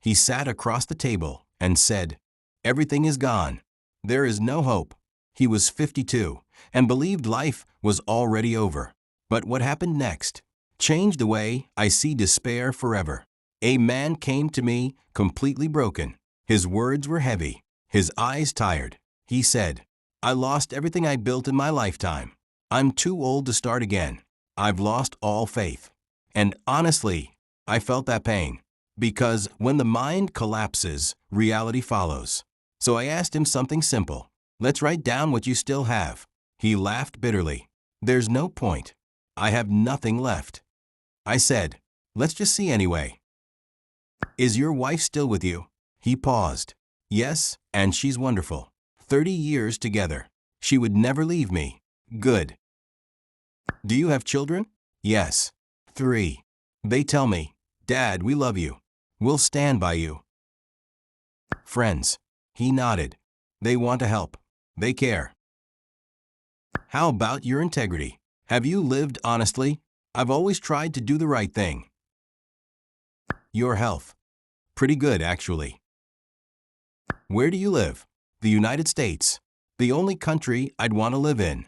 He sat across the table and said, "Everything is gone. There is no hope." He was 52 and believed life was already over. But what happened next changed the way I see despair forever. A man came to me completely broken. His words were heavy, his eyes tired. He said, "I lost everything I built in my lifetime. I'm too old to start again. I've lost all faith." And honestly, I felt that pain. Because when the mind collapses, reality follows. So I asked him something simple. "Let's write down what you still have." He laughed bitterly. "There's no point. I have nothing left." I said, "Let's just see anyway. Is your wife still with you?" He paused. "Yes, and she's wonderful. 30 years together. She would never leave me." "Good." "Do you have children?" "Yes. 3. They tell me, 'Dad, we love you. We'll stand by you.'" "Friends?" He nodded. "They want to help. They care." "How about your integrity? Have you lived honestly?" "I've always tried to do the right thing." "Your health?" "Pretty good, actually." "Where do you live?" "The United States. The only country I'd want to live in."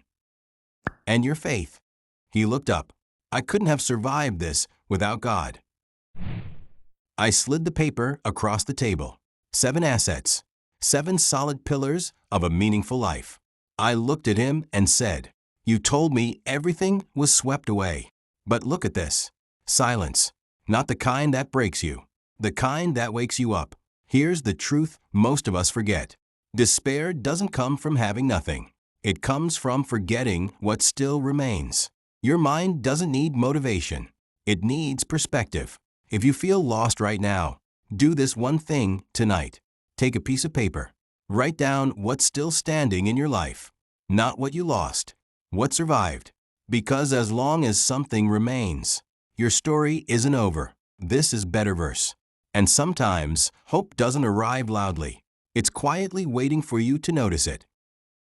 "And your faith?" He looked up. "I couldn't have survived this without God." I slid the paper across the table. 7 assets. 7 solid pillars of a meaningful life. I looked at him and said, "You told me everything was swept away. But look at this. Silence. Not the kind that breaks you. The kind that wakes you up." Here's the truth most of us forget. Despair doesn't come from having nothing. It comes from forgetting what still remains. Your mind doesn't need motivation. It needs perspective. If you feel lost right now, do this one thing tonight. Take a piece of paper. Write down what's still standing in your life. Not what you lost, what survived. Because as long as something remains, your story isn't over. This is Betterverse. And sometimes, hope doesn't arrive loudly. It's quietly waiting for you to notice it.